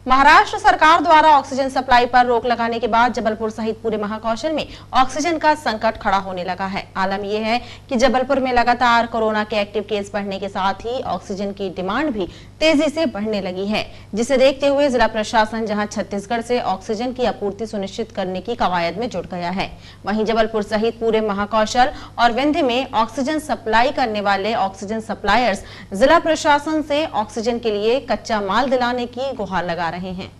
महाराष्ट्र सरकार द्वारा oxygen supply पर रोक लगाने के बाद जबलपुर सहित पूरे महाकौशल में ऑक्सीजन का संकट खड़ा होने लगा है। आलम यह है कि जबलपुर में लगातार कोरोना के एक्टिव केस बढ़ने के साथ ही ऑक्सीजन की डिमांड भी तेजी से बढ़ने लगी है, जिसे देखते हुए जिला प्रशासन जहां छत्तीसगढ़ से ऑक्सीजन की आपूर्ति सुनिश्चित करने की कवायद में जुट गया है, वहीं जबलपुर सहित पूरे महाकौशल और विंध्य में ऑक्सीजन सप्लाई करने वाले ऑक्सीजन सप्लायर्स जिला प्रशासन से ऑक्सीजन के लिए कच्चा माल दिलाने की गुहार लगा रहे हैं।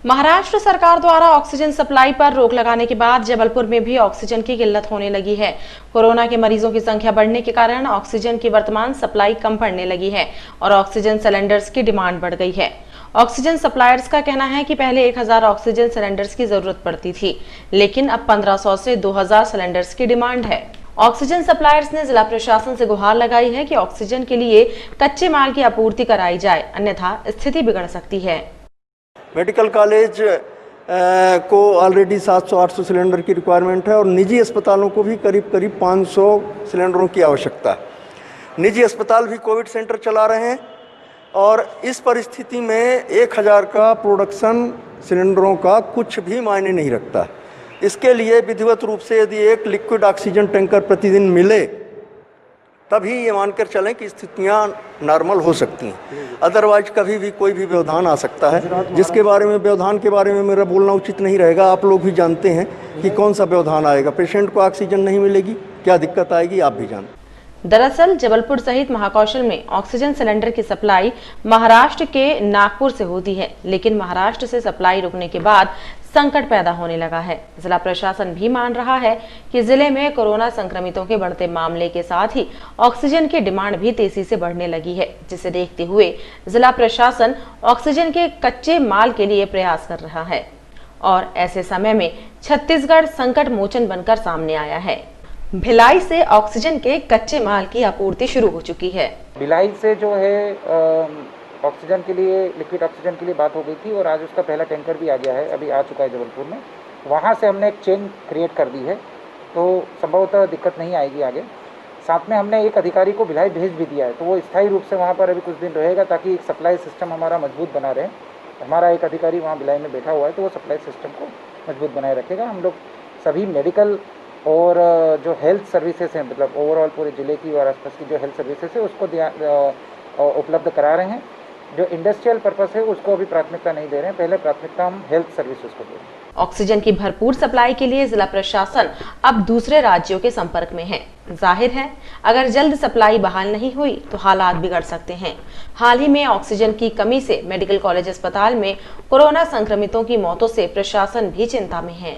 महाराष्ट्र सरकार द्वारा ऑक्सीजन सप्लाई पर रोक लगाने के बाद जबलपुर में भी ऑक्सीजन की किल्लत होने लगी है। कोरोना के मरीजों की संख्या बढ़ने के कारण ऑक्सीजन की वर्तमान सप्लाई कम पड़ने लगी है और ऑक्सीजन सिलेंडर्स की डिमांड बढ़ गई है। ऑक्सीजन सप्लायर्स का कहना है कि पहले 1000 ऑक्सीजन सिलेंडर्स की जरूरत पड़ती थी, लेकिन अब 1500 से 2000 सिलेंडर्स की डिमांड है। ऑक्सीजन सप्लायर्स ने जिला प्रशासन से गुहार लगाई है कि ऑक्सीजन के लिए कच्चे माल की आपूर्ति कराई जाए, अन्यथा स्थिति बिगड़ सकती है। मेडिकल कॉलेज को ऑलरेडी 700-800 सिलेंडर की रिक्वायरमेंट है और निजी अस्पतालों को भी करीब 500 सिलेंडरों की आवश्यकता है। निजी अस्पताल भी कोविड सेंटर चला रहे हैं और इस परिस्थिति में 1000 का प्रोडक्शन सिलेंडरों का कुछ भी मायने नहीं रखता। इसके लिए विधिवत रूप से यदि एक लिक्विड ऑक्सीजन टैंकर प्रतिदिन मिले तभी ये मानकर चलें कि स्थितियां नॉर्मल हो सकती हैं, अदरवाइज कभी भी कोई भी व्यवधान आ सकता है, जिसके बारे में व्यवधान के बारे में मेरा बोलना उचित नहीं रहेगा। आप लोग भी जानते हैं कि कौन सा व्यवधान आएगा, पेशेंट को ऑक्सीजन नहीं मिलेगी, क्या दिक्कत आएगी, आप भी जानते हैं। दरअसल जबलपुर सहित महाकौशल में ऑक्सीजन सिलेंडर की सप्लाई महाराष्ट्र के नागपुर से होती है, लेकिन महाराष्ट्र से सप्लाई रुकने के बाद संकट पैदा होने लगा है। जिला प्रशासन भी मान रहा है कि जिले में कोरोना संक्रमितों के बढ़ते मामले के साथ ही ऑक्सीजन की डिमांड भी तेजी से बढ़ने लगी है, जिसे देखते हुए जिला प्रशासन ऑक्सीजन के कच्चे माल के लिए प्रयास कर रहा है और ऐसे समय में छत्तीसगढ़ संकट मोचन बनकर सामने आया है। भिलाई से ऑक्सीजन के कच्चे माल की आपूर्ति शुरू हो चुकी है। भिलाई से जो है ऑक्सीजन के लिए, लिक्विड ऑक्सीजन के लिए बात हो गई थी और आज उसका पहला टैंकर भी आ गया है, अभी आ चुका है जबलपुर में। वहाँ से हमने एक चेन क्रिएट कर दी है, तो संभवतः दिक्कत नहीं आएगी आगे। साथ में हमने एक अधिकारी को भिलाई भेज भी दिया है, तो वो स्थायी रूप से वहाँ पर अभी कुछ दिन रहेगा ताकि एक सप्लाई सिस्टम हमारा मजबूत बना रहे। हमारा एक अधिकारी वहाँ भिलाई में बैठा हुआ है, तो वो सप्लाई सिस्टम को मजबूत बनाए रखेगा। हम लोग सभी मेडिकल और जो हेल्थ सर्विसेज हैं, मतलब ओवरऑल पूरे ज़िले की और आसपास की जो हेल्थ सर्विसेज है उसको उपलब्ध करा रहे हैं। जो इंडस्ट्रियल पर्पस है उसको अभी प्राथमिकता नहीं दे रहे हैं, पहले प्राथमिकता हम हेल्थ सर्विसेज को दे रहे हैं। ऑक्सीजन की भरपूर सप्लाई के लिए जिला प्रशासन अब दूसरे राज्यों के संपर्क में है। जाहिर है अगर जल्द सप्लाई बहाल नहीं हुई तो हालात बिगड़ सकते हैं। हाल ही में ऑक्सीजन की कमी से मेडिकल कॉलेज अस्पताल में कोरोना संक्रमितों की मौतों से प्रशासन भी चिंता में है।